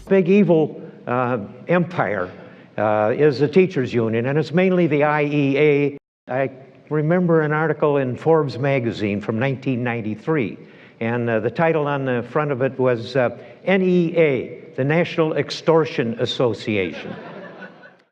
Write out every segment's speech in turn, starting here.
Big evil empire is the teachers union, and it's mainly the IEA. I remember an article in Forbes magazine from 1993, and the title on the front of it was NEA, the National Extortion Association.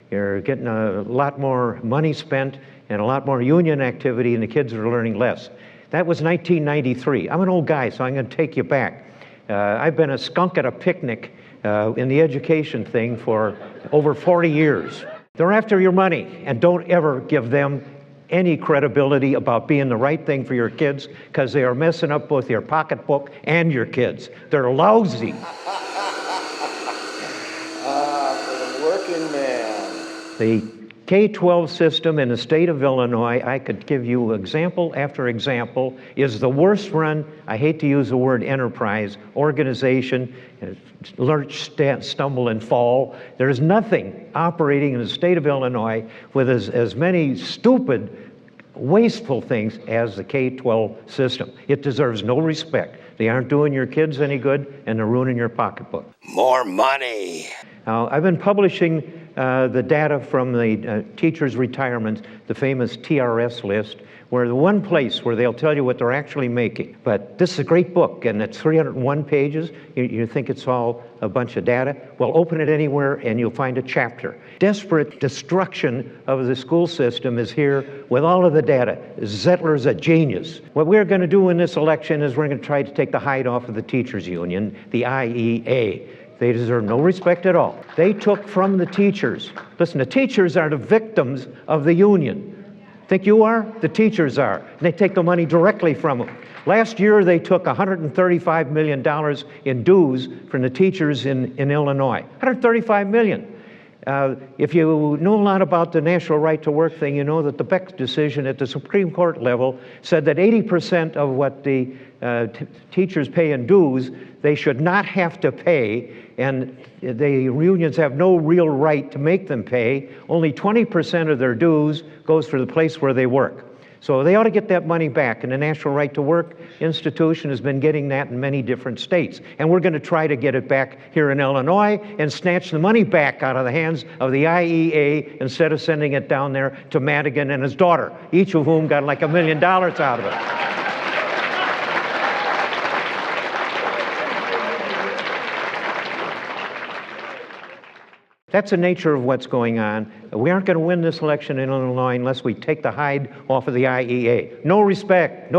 You're getting a lot more money spent and a lot more union activity, and the kids are learning less. That was 1993. I'm an old guy, so I'm going to take you back. I've been a skunk at a picnic in the education thing for over 40 years. They're after your money, and don't ever give them any credibility about being the right thing for your kids, because they are messing up both your pocketbook and your kids. They're lousy. For the working man. The K-12 system in the state of Illinois, I could give you example after example, is the worst run, I hate to use the word enterprise, organization, lurch, stumble, and fall. There's nothing operating in the state of Illinois with as many stupid, wasteful things as the K-12 system. It deserves no respect. They aren't doing your kids any good, and they're ruining your pocketbook. More money. Now, I've been publishing the data from the teachers' retirements, the famous TRS list, where the one place where they'll tell you what they're actually making. But this is a great book, and it's 301 pages. You think it's all a bunch of data? Well, open it anywhere, and you'll find a chapter. Desperate destruction of the school system is here with all of the data. Zettler's a genius. What we're going to do in this election is we're going to try to take the hide off of the teachers' union, the IEA. They deserve no respect at all. They took from the teachers. Listen, the teachers are the victims of the union. Think you are? The teachers are. And they take the money directly from them. Last year, they took $135 million in dues from the teachers in Illinois. $135 million. If you know a lot about the national right to work thing, you know that the Beck decision at the Supreme Court level said that 80% of what the teachers pay in dues, they should not have to pay, and the unions have no real right to make them pay. Only 20% of their dues goes for the place where they work. So they ought to get that money back, and the National Right to Work Institution has been getting that in many different states. And we're going to try to get it back here in Illinois and snatch the money back out of the hands of the IEA instead of sending it down there to Madigan and his daughter, each of whom got like $1 million out of it. That's the nature of what's going on. We aren't going to win this election in Illinois unless we take the hide off of the IEA. No respect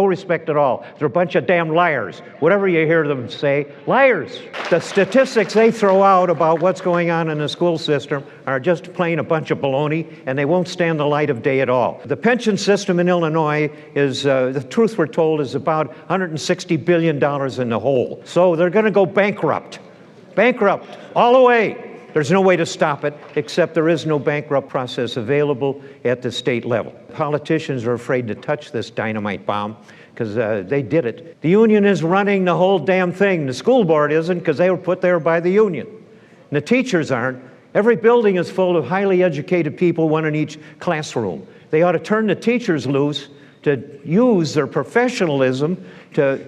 at all. They're a bunch of damn liars. Whatever you hear them say, liars. The statistics they throw out about what's going on in the school system are just plain a bunch of baloney, and they won't stand the light of day at all. The pension system in Illinois is, the truth we're told, is about $160 billion in the hole. So they're going to go bankrupt. Bankrupt all the way. There's no way to stop it, except there is no bankrupt process available at the state level. Politicians are afraid to touch this dynamite bomb because they did it. The union is running the whole damn thing. The school board isn't, because they were put there by the union. And the teachers aren't. Every building is full of highly educated people, one in each classroom. They ought to turn the teachers loose to use their professionalism to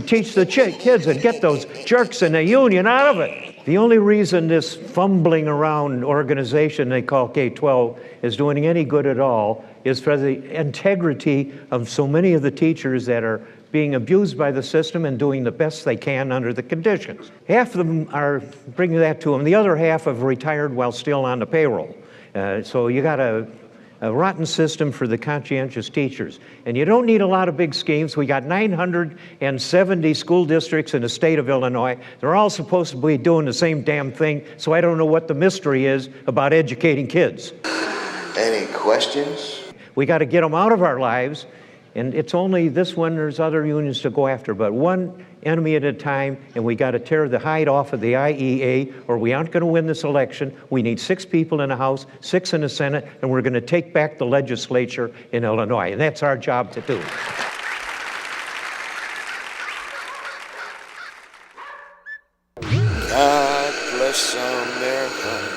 teach the kids and get those jerks in the union out of it. The only reason this fumbling around organization they call K-12 is doing any good at all is for the integrity of so many of the teachers that are being abused by the system and doing the best they can under the conditions. Half of them are bringing that to them. The other half have retired while still on the payroll. So you got a rotten system for the conscientious teachers. And you don't need a lot of big schemes. We got 970 school districts in the state of Illinois. They're all supposed to be doing the same damn thing, so I don't know what the mystery is about educating kids. Any questions? We got to get them out of our lives, and it's only this one, there's other unions to go after, but one enemy at a time, and we got to tear the hide off of the IEA, or we aren't going to win this election. We need 6 people in the House, 6 in the Senate, and we're going to take back the legislature in Illinois, and that's our job to do. God bless America.